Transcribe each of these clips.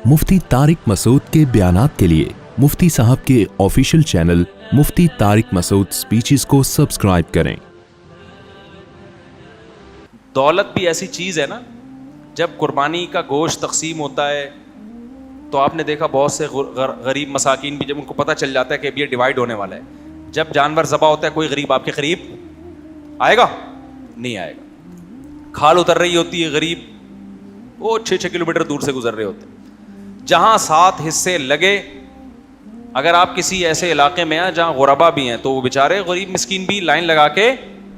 مفتی طارق مسعود کے بیانات کے لیے مفتی صاحب کے آفیشیل چینل مفتی طارق مسعود سپیچز کو سبسکرائب کریں۔ دولت بھی ایسی چیز ہے نا، جب قربانی کا گوشت تقسیم ہوتا ہے تو آپ نے دیکھا بہت سے غریب مساکین بھی جب ان کو پتہ چل جاتا ہے کہ اب یہ ڈیوائیڈ ہونے والا ہے، جب جانور ذبح ہوتا ہے کوئی غریب آپ کے قریب آئے گا؟ نہیں آئے گا۔ کھال اتر رہی ہوتی ہے، غریب وہ 6 کلومیٹر دور سے گزر رہے ہوتے ہیں۔ جہاں 7 حصے لگے، اگر آپ کسی ایسے علاقے میں ہیں جہاں غربا بھی ہیں تو وہ بیچارے غریب مسکین بھی لائن لگا کے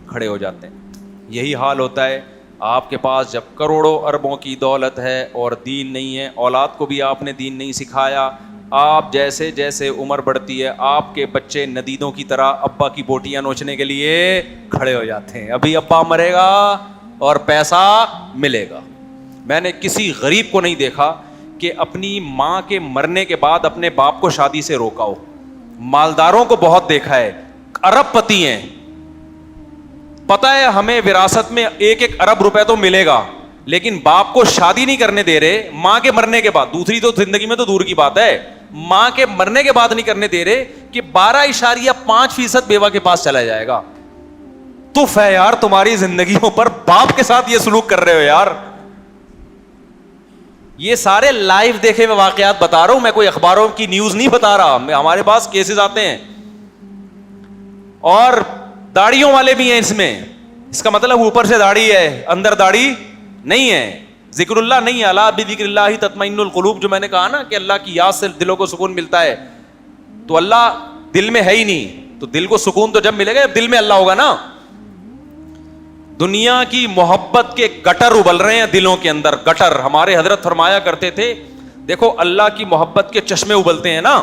کھڑے ہو جاتے ہیں۔ یہی حال ہوتا ہے آپ کے پاس جب کروڑوں اربوں کی دولت ہے اور دین نہیں ہے، اولاد کو بھی آپ نے دین نہیں سکھایا، آپ جیسے جیسے عمر بڑھتی ہے آپ کے بچے ندیدوں کی طرح ابا کی بوٹیاں نوچنے کے لیے کھڑے ہو جاتے ہیں۔ ابھی ابا مرے گا اور پیسہ ملے گا۔ میں نے کسی غریب کو نہیں دیکھا کہ اپنی ماں کے مرنے کے بعد اپنے باپ کو شادی سے روکا ہو۔ مالداروں کو بہت دیکھا ہے، ارب پتی ہیں، پتہ ہے ہمیں وراثت میں 1 ارب روپے تو ملے گا، لیکن باپ کو شادی نہیں کرنے دے رہے ماں کے مرنے کے بعد۔ دوسری تو زندگی میں تو دور کی بات ہے، ماں کے مرنے کے بعد نہیں کرنے دے رہے کہ 12.5% بیوہ کے پاس چلا جائے گا۔ تو ہے یار تمہاری زندگیوں پر باپ کے ساتھ یہ سلوک کر رہے ہو یار۔ یہ سارے لائیو دیکھے ہوئے واقعات بتا رہا ہوں میں، کوئی اخباروں کی نیوز نہیں بتا رہا۔ ہمارے پاس کیسز آتے ہیں، اور داڑھیوں والے بھی ہیں اس میں۔ اس کا مطلب اوپر سے داڑھی ہے اندر داڑھی نہیں ہے، ذکر اللہ نہیں ہے۔ الا بذکر اللہ تطمئن القلوب، جو میں نے کہا نا کہ اللہ کی یاد سے دلوں کو سکون ملتا ہے، تو اللہ دل میں ہے ہی نہیں، تو دل کو سکون تو جب ملے گا جب دل میں اللہ ہوگا نا۔ دنیا کی محبت کے گٹر ابل رہے ہیں دلوں کے اندر، گٹر۔ ہمارے حضرت فرمایا کرتے تھے دیکھو اللہ کی محبت کے چشمے ابلتے ہیں نا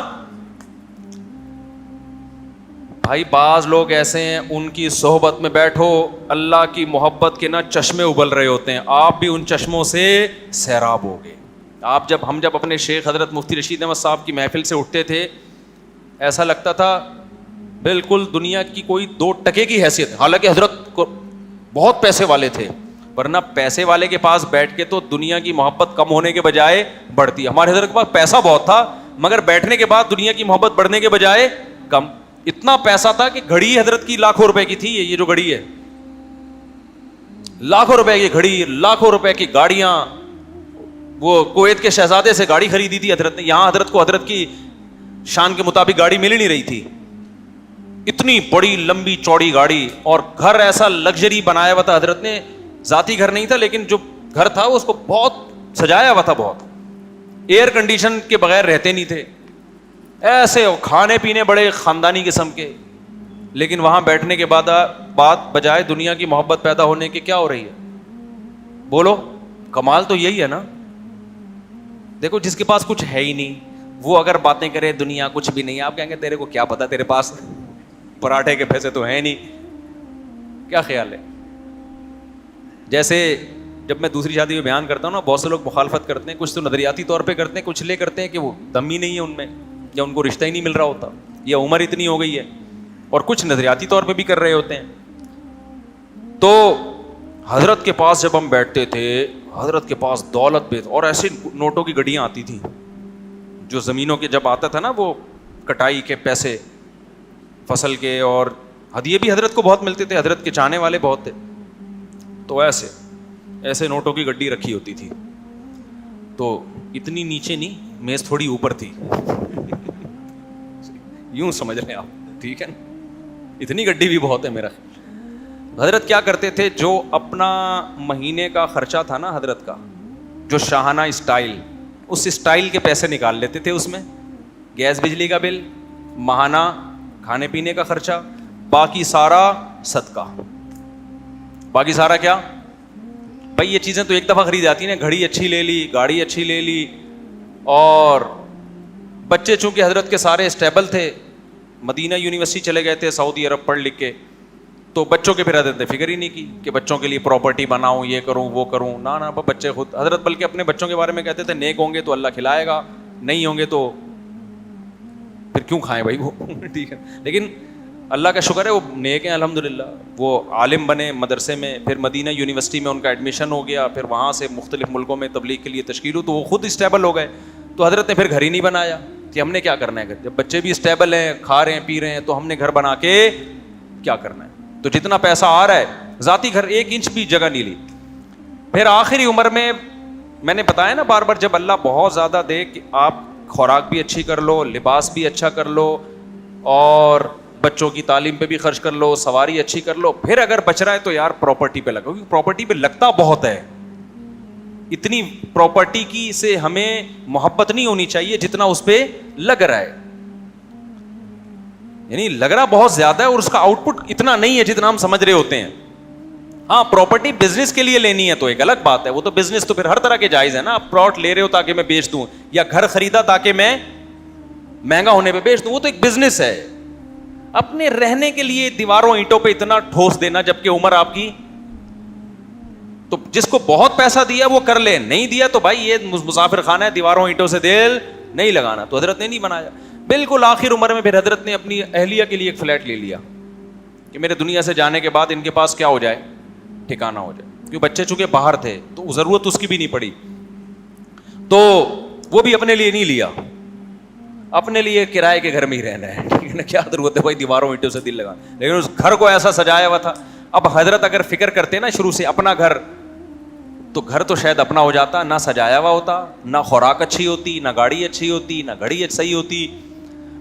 بھائی، بعض لوگ ایسے ہیں ان کی صحبت میں بیٹھو اللہ کی محبت کے نا چشمے ابل رہے ہوتے ہیں، آپ بھی ان چشموں سے سیراب ہو گئے۔ ہم جب اپنے شیخ حضرت مفتی رشید احمد صاحب کی محفل سے اٹھتے تھے ایسا لگتا تھا بالکل دنیا کی کوئی 2 ٹکے کی حیثیت، حالانکہ حضرت کو بہت پیسے والے تھے، ورنہ پیسے والے کے پاس بیٹھ کے تو دنیا کی محبت کم ہونے کے بجائے بڑھتی۔ ہمارے حضرت کے پاس پیسہ بہت تھا مگر بیٹھنے کے بعد دنیا کی محبت بڑھنے کے بجائے کم۔ اتنا پیسہ تھا کہ گھڑی حضرت کی لاکھوں روپے کی تھی، یہ جو گھڑی ہے لاکھوں روپے کی گھڑی، لاکھوں روپے کی گاڑیاں۔ وہ کویت کے شہزادے سے گاڑی خریدی تھی حضرت نے، یہاں حضرت کو حضرت کی شان کے مطابق گاڑی مل نہیں رہی تھی، اتنی بڑی لمبی چوڑی گاڑی، اور گھر ایسا لگژری بنایا ہوا تھا حضرت نے، ذاتی گھر نہیں تھا لیکن جو گھر تھا اس کو بہت سجایا ہوا تھا، بہت ایئر کنڈیشن کے بغیر رہتے نہیں تھے، ایسے کھانے پینے بڑے خاندانی قسم کے، لیکن وہاں بیٹھنے کے بعد بات بجائے دنیا کی محبت پیدا ہونے کی کیا ہو رہی ہے؟ بولو، کمال تو یہی ہے نا۔ دیکھو جس کے پاس کچھ ہے ہی نہیں وہ اگر باتیں کرے دنیا کچھ بھی نہیں، آپ کہیں گے تیرے کو کیا پتا، تیرے پاس پراٹھے کے پیسے تو ہیں نہیں، کیا خیال ہے؟ جیسے جب میں دوسری شادی میں بیان کرتا ہوں نا، بہت سے لوگ مخالفت کرتے ہیں، کچھ تو نظریاتی طور پہ کرتے ہیں، کچھ لے کرتے ہیں کہ وہ دم ہی نہیں ہے ان میں، یا ان کو رشتہ ہی نہیں مل رہا ہوتا، یا عمر اتنی ہو گئی ہے، اور کچھ نظریاتی طور پہ بھی کر رہے ہوتے ہیں۔ تو حضرت کے پاس جب ہم بیٹھتے تھے، حضرت کے پاس دولت بھی، اور ایسے نوٹوں کی گڈیاں آتی تھیں جو زمینوں کے جب آتا تھا نا وہ کٹائی کے پیسے فصل کے، اور ہدیے بھی حضرت کو بہت ملتے تھے، حضرت کے چاہنے والے بہت تھے، تو ایسے نوٹوں کی گڈی رکھی ہوتی تھی، تو اتنی نیچے نہیں، میز تھوڑی اوپر تھی، یوں سمجھ رہے آپ، ٹھیک ہے نا، اتنی گڈی بھی بہت ہے میرا۔ حضرت کیا کرتے تھے، جو اپنا مہینے کا خرچہ تھا نا حضرت کا، جو شاہانہ اسٹائل، اس اسٹائل کے پیسے نکال لیتے تھے، اس میں گیس بجلی کا بل، ماہانہ کھانے پینے کا خرچہ، باقی سارا صدقہ۔ باقی سارا کیا بھائی، یہ چیزیں تو ایک دفعہ خرید جاتی ہیں، گھڑی اچھی لے لی، گاڑی اچھی لے لی، اور بچے چونکہ حضرت کے سارے اسٹیبل تھے، مدینہ یونیورسٹی چلے گئے تھے سعودی عرب پڑھ لکھ کے، تو بچوں کے پھر حضرت نے فکر ہی نہیں کی کہ بچوں کے لیے پراپرٹی بناؤں، یہ کروں وہ کروں، نہ بچے خود حضرت بلکہ اپنے بچوں کے بارے میں کہتے تھے نیک ہوں گے تو اللہ کھلائے گا، نہیں ہوں گے تو پھر کیوں کھائیں بھائی وہ ٹھیک ہے۔ لیکن اللہ کا شکر ہے وہ نیک ہیں الحمدللہ، وہ عالم بنے مدرسے میں، پھر مدینہ یونیورسٹی میں ان کا ایڈمیشن ہو گیا، پھر وہاں سے مختلف ملکوں میں تبلیغ کے لیے تشکیل ہو، تو وہ خود اسٹیبل ہو گئے۔ تو حضرت نے پھر گھر ہی نہیں بنایا کہ ہم نے کیا کرنا ہے. جب بچے بھی اسٹیبل ہیں, کھا رہے ہیں پی رہے ہیں, تو ہم نے گھر بنا کے کیا کرنا ہے. تو جتنا پیسہ آ رہا ہے, ذاتی گھر 1 انچ بھی جگہ نہیں لی. پھر آخری عمر میں نے بتایا نا بار بار, جب اللہ بہت زیادہ دے کہ آپ خوراک بھی اچھی کر لو, لباس بھی اچھا کر لو, اور بچوں کی تعلیم پہ بھی خرچ کر لو, سواری اچھی کر لو, پھر اگر بچ رہا ہے تو یار پراپرٹی پہ لگاؤ, کیونکہ پراپرٹی پہ لگتا بہت ہے. اتنی پراپرٹی کی سے ہمیں محبت نہیں ہونی چاہیے جتنا اس پہ لگ رہا ہے. یعنی لگ رہا بہت زیادہ ہے اور اس کا آؤٹ پٹ اتنا نہیں ہے جتنا ہم سمجھ رہے ہوتے ہیں. ہاں پراپرٹی بزنس کے لیے لینی ہے تو ایک الگ بات ہے, وہ تو بزنس تو پھر ہر طرح کے جائز ہے نا. آپ پلاٹ لے رہے ہو تاکہ میں بیچ دوں, یا گھر خریدا تاکہ میں مہنگا ہونے پہ بیچ دوں, وہ تو ایک بزنس ہے. اپنے رہنے کے لیے دیواروں اینٹوں پہ اتنا ٹھوس دینا جبکہ عمر آپ کی, تو جس کو بہت پیسہ دیا وہ کر لے, نہیں دیا تو بھائی یہ مسافر خانہ ہے, دیواروں اینٹوں سے دل نہیں لگانا. تو حضرت نے نہیں بنایا. بالکل آخر عمر میں پھر حضرت نے اپنی اہلیہ کے لیے ایک فلیٹ لے لیا کہ میرے دنیا سے جانے کے بعد ان کے پاس کیا ہو جائے, ٹھکانہ ہو جائے. کیوں بچے چونکہ باہر تھے تو ضرورت اس کی بھی نہیں پڑی, تو وہ بھی اپنے لیے نہیں لیا, اپنے لیے کرائے کے گھر میں ہی رہنا ہے. ٹھیک ہے نا, کیا ضرورت ہے بھائی دیواروں اینٹوں سے دل لگانا. لیکن اس گھر کو ایسا سجایا ہوا تھا. اب حضرت اگر فکر کرتے نا شروع سے اپنا گھر, تو گھر تو شاید اپنا ہو جاتا, نہ سجایا ہوا ہوتا, نہ خوراک اچھی ہوتی, نہ گاڑی اچھی ہوتی, نہ گھڑی صحیح ہوتی.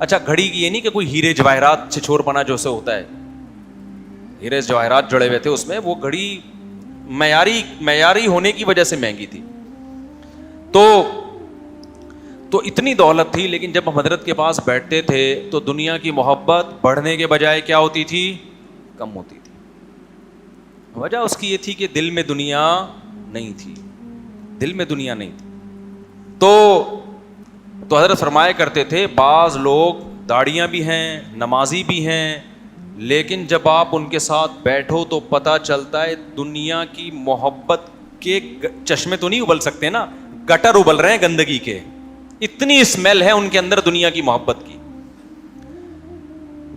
اچھا گھڑی کی یہ نہیں کہ کوئی ہیرے جواہرات چھچور پنا جو سے ہوتا ہے, ہیرے جواہرات جڑے ہوئے تھے اس میں, وہ گھڑی معیاری ہونے کی وجہ سے مہنگی تھی. تو اتنی دولت تھی, لیکن جب ہم حضرت کے پاس بیٹھتے تھے تو دنیا کی محبت بڑھنے کے بجائے کیا ہوتی تھی, کم ہوتی تھی. وجہ اس کی یہ تھی کہ دل میں دنیا نہیں تھی, دل میں دنیا نہیں تھی. تو حضرت فرمایا کرتے تھے بعض لوگ داڑیاں بھی ہیں, نمازی بھی ہیں, لیکن جب آپ ان کے ساتھ بیٹھو تو پتہ چلتا ہے دنیا کی محبت کے چشمے تو نہیں ابل سکتے نا, گٹر ابل رہے ہیں گندگی کے. اتنی اسمیل ہے ان کے اندر دنیا کی محبت کی.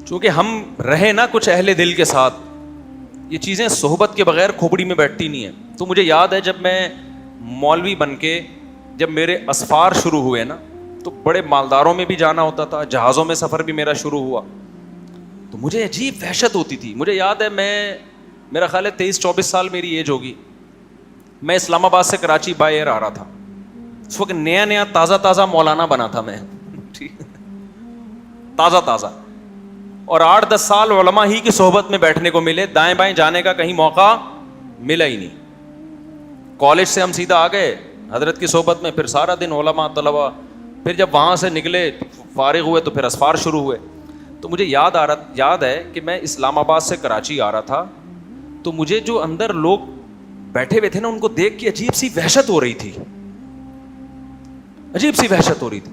چونکہ ہم رہے نا کچھ اہل دل کے ساتھ, یہ چیزیں صحبت کے بغیر کھوپڑی میں بیٹھتی نہیں ہیں. تو مجھے یاد ہے جب میں مولوی بن کے جب میرے اسفار شروع ہوئے نا, تو بڑے مالداروں میں بھی جانا ہوتا تھا, جہازوں میں سفر بھی میرا شروع ہوا, تو مجھے عجیب وحشت ہوتی تھی. مجھے یاد ہے میرا خیال ہے 23-24 سال میری ایج ہوگی, میں اسلام آباد سے کراچی بائی ایئر آ رہا تھا. اس وقت نیا تازہ مولانا بنا تھا میں, تازہ, اور 8-10 سال علماء ہی کی صحبت میں بیٹھنے کو ملے, دائیں بائیں جانے کا کہیں موقع ملا ہی نہیں. کالج سے ہم سیدھا آ گئے حضرت کی صحبت میں, پھر سارا دن علماء طلبا, پھر جب وہاں سے نکلے فارغ ہوئے تو پھر اسفار شروع ہوئے. تو مجھے یاد ہے کہ میں اسلام آباد سے کراچی آ رہا تھا, تو مجھے جو اندر لوگ بیٹھے ہوئے تھے نا ان کو دیکھ کے عجیب سی وحشت ہو رہی تھی, عجیب سی وحشت ہو رہی تھی.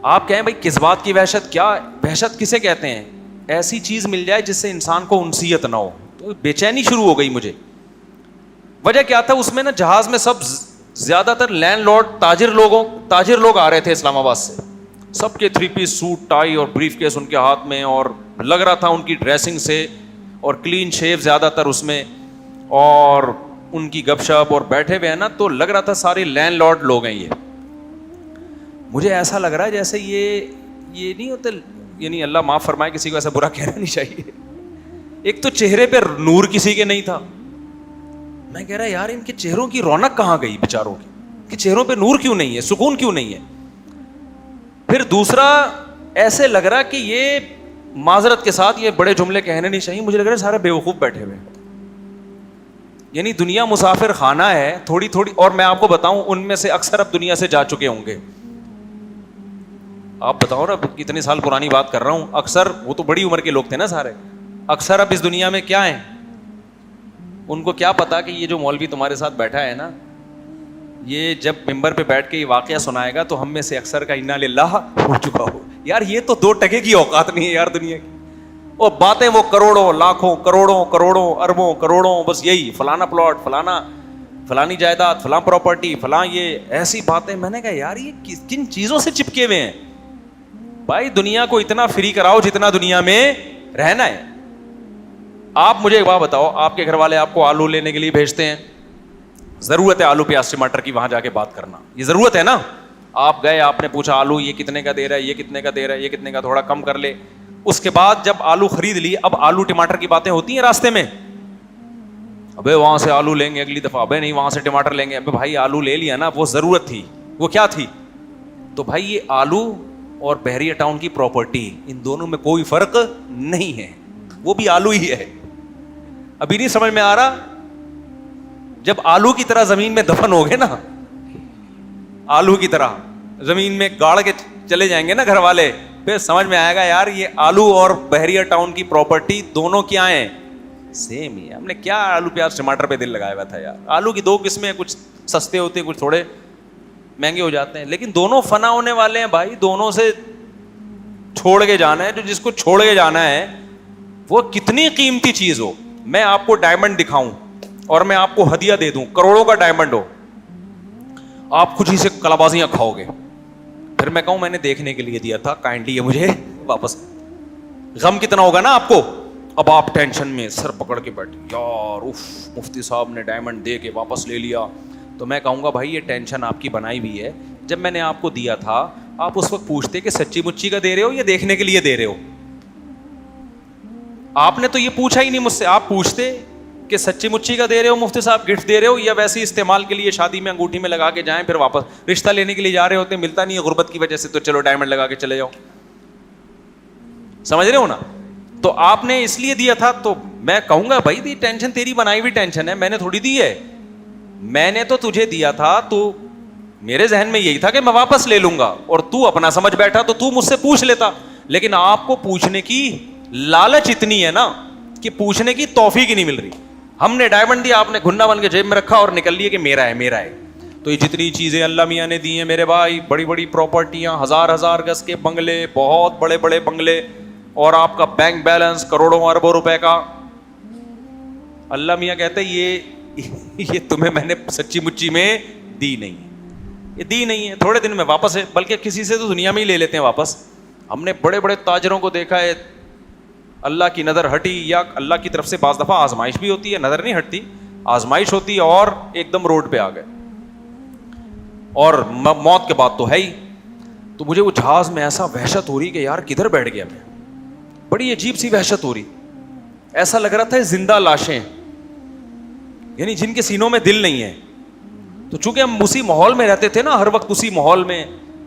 آپ کہیں بھائی کس بات کی وحشت, کیا وحشت کسے کہتے ہیں؟ ایسی چیز مل جائے جس سے انسان کو انسیت نہ ہو. تو بے چینی شروع ہو گئی مجھے. وجہ کیا تھا, اس میں نا جہاز میں سب زیادہ تر لینڈ لارڈ تاجر لوگ آ رہے تھے اسلام آباد سے, سب کے 3 پیس سوٹ ٹائی اور بریف کیس ان کے ہاتھ میں, اور لگ رہا تھا ان کی ڈریسنگ سے, اور کلین شیو زیادہ تر اس میں, اور ان کی گپ شپ, اور بیٹھے ہوئے ہیں نا تو لگ رہا تھا سارے لینڈ لارڈ لوگ ہیں. یہ مجھے ایسا لگ رہا ہے جیسے یہ نہیں ہوتے, یعنی اللہ معاف فرمائے کسی کو ایسا برا کہنا نہیں چاہیے. ایک تو چہرے پہ نور کسی کے نہیں تھا, میں کہہ رہا یار ان کے چہروں کی رونق کہاں گئی بیچاروں کی, کہ چہروں پہ نور کیوں نہیں ہے, سکون کیوں نہیں ہے. پھر دوسرا ایسے لگ رہا کہ یہ معذرت کے ساتھ یہ بڑے جملے کہنے نہیں چاہیے, مجھے لگ رہا ہے سارے بیوقوف بیٹھے ہوئے, یعنی دنیا مسافر خانہ ہے تھوڑی. اور میں آپ کو بتاؤں ان میں سے اکثر اب دنیا سے جا چکے ہوں گے. آپ بتاؤ نا, کتنے سال پرانی بات کر رہا ہوں, اکثر وہ تو بڑی عمر کے لوگ تھے نا سارے, اکثر اب اس دنیا میں کیا ہیں, ان کو کیا پتا کہ یہ جو مولوی تمہارے ساتھ بیٹھا ہے نا, یہ جب ممبر پہ بیٹھ کے یہ واقعہ سنائے گا تو ہم میں سے اکثر کا انا للہ ہو چکا ہو. یار یہ تو 2 ٹکے کی اوقات نہیں ہے یار دنیا کی, اور باتیں وہ کروڑوں لاکھوں کروڑوں اربوں کروڑوں, بس یہی فلانا پلاٹ, فلانی جائیداد, فلاں پراپرٹی, فلاں یہ ایسی باتیں. میں نے کہا یار یہ کن چیزوں سے چپکے ہوئے ہیں بھائی. دنیا کو اتنا فری کراؤ جتنا دنیا میں رہنا ہے. آپ مجھے ایک بات بتاؤ, آپ کے گھر والے آپ کو آلو لینے کے لیے بھیجتے ہیں, ضرورت ہے آلو پیاز ٹماٹر کی, وہاں جا کے بات کرنا, یہ ضرورت ہے نا. آپ گئے, آپ نے پوچھا آلو یہ کتنے کا دے رہا ہے, یہ کتنے کا دے رہا ہے, یہ کتنے کا, تھوڑا کم کر لے. اس کے بعد جب آلو خرید لیے, اب آلو ٹماٹر کی باتیں ہوتی ہیں راستے میں, ابے وہاں سے آلو لیں گے اگلی دفعہ, ابے نہیں وہاں سے ٹماٹر لیں گے. ابے بھائی آلو لے لیا نا, وہ ضرورت تھی, وہ کیا تھی؟ تو بھائی یہ آلو اور بحریہ ٹاؤن کی پراپرٹی, ان دونوں میں کوئی فرق نہیں ہے, وہ بھی آلو ہی ہے. ابھی نہیں سمجھ میں آ رہا؟ جب آلو کی طرح زمین میں دفن ہو گئے نا, آلو کی طرح زمین میں گاڑ کے چلے جائیں گے نا گھر والے, پھر سمجھ میں آئے گا یار یہ آلو اور بحریہ ٹاؤن کی پراپرٹی دونوں کیا ہیں, سیم ہی ہے. ہم نے کیا آلو پیاز ٹماٹر پہ دل لگایا ہوا تھا یار. آلو کی دو قسمیں, کچھ سستے ہوتے ہیں, کچھ تھوڑے مہنگے ہو جاتے ہیں, لیکن دونوں فنا ہونے والے ہیں بھائی. دونوں سے چھوڑ کے جانا ہے, جو جس کو چھوڑ کے جانا ہے وہ کتنی قیمتی چیز ہو. میں آپ کو ڈائمنڈ دکھاؤں اور میں آپ کو ہدیہ دے دوں, کروڑوں کا ڈائمنڈ ہو, آپ خوشی سے کلابازیاں کھاؤ گے. پھر میں کہوں میں نے دیکھنے کے لیے دیا تھا, کائنڈلی یہ مجھے واپس. غم کتنا ہوگا نا آپ کو. اب آپ ٹینشن میں سر پکڑ کے بیٹھے, یار اف مفتی صاحب نے ڈائمنڈ دے کے واپس لے لیا. تو میں کہوں گا بھائی یہ ٹینشن آپ کی بنائی ہوئی ہے. جب میں نے آپ کو دیا تھا آپ اس وقت پوچھتے کہ سچی مچی کا دے رہے ہو یا دیکھنے کے لیے دے رہے ہو. آپ نے تو یہ پوچھا ہی نہیں مجھ سے. آپ پوچھتے کہ سچی مچی کا دے رہے ہو مفتی صاحب, گفٹ دے رہے ہو, یا ویسے استعمال کے لیے شادی میں انگوٹھی میں لگا کے جائیں پھر واپس رشتہ لینے کے لیے جا رہے ہوتے, ملتا نہیں ہے غربت کی وجہ سے, تو چلو ڈائمنڈ لگا کے چلے جاؤ. سمجھ رہے ہو نا؟ تو آپ نے اس لیے دیا تھا. تو میں کہوں گا بھائی ٹینشن تیری بنائی ہوئی ٹینشن ہے, میں نے تھوڑی دی ہے. میں نے تو تجھے دیا تھا, تو میرے ذہن میں یہی تھا کہ میں واپس لے لوں گا, اور تو اپنا سمجھ بیٹھا تو تو مجھ سے پوچھ لیتا. لیکن آپ کو پوچھنے کی لالچ اتنی ہے نا کہ پوچھنے کی توفیق ہی نہیں مل رہی. ہم نے ڈائمنڈ دیا, آپ نے گھنا بن کے جیب میں رکھا اور نکل لیے کہ میرا ہے میرا ہے. تو یہ جتنی چیزیں اللہ میاں نے دی ہیں میرے بھائی, بڑی بڑی پراپرٹیاں, ہزار گز کے بنگلے, بہت بڑے بڑے بنگلے, اور آپ کا بینک بیلنس کروڑوں اربوں روپے کا, اللہ میاں کہتے یہ تمہیں میں نے سچی مچی میں دی نہیں ہے, یہ دی نہیں ہے, تھوڑے دن میں واپس ہے. بلکہ کسی سے تو دنیا میں ہی لے لیتے ہیں واپس. ہم نے بڑے بڑے تاجروں کو دیکھا ہے, اللہ کی نظر ہٹی, یا اللہ کی طرف سے بعض دفعہ آزمائش بھی ہوتی ہے, نظر نہیں ہٹتی, آزمائش ہوتی ہے, اور ایک دم روڈ پہ آ گئے, اور موت کے بعد تو ہے ہی. تو مجھے وہ جہاز میں ایسا وحشت ہو رہی کہ یار کدھر بیٹھ گیا میں, بڑی عجیب سی وحشت ہو رہی. ایسا لگ رہا تھا زندہ لاشیں, یعنی جن کے سینوں میں دل نہیں ہے. تو چونکہ ہم اسی ماحول میں رہتے تھے نا, ہر وقت اسی ماحول میں,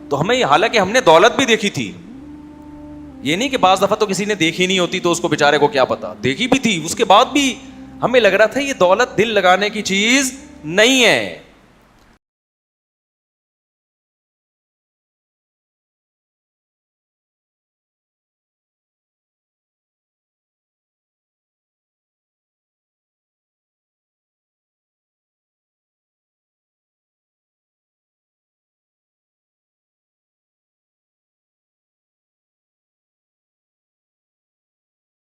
تو ہمیں, حالانکہ ہم نے دولت بھی دیکھی تھی, یہ نہیں کہ بعض دفعہ تو کسی نے دیکھی نہیں ہوتی تو اس کو بیچارے کو کیا پتا, دیکھی بھی تھی, اس کے بعد بھی ہمیں لگ رہا تھا یہ دولت دل لگانے کی چیز نہیں ہے.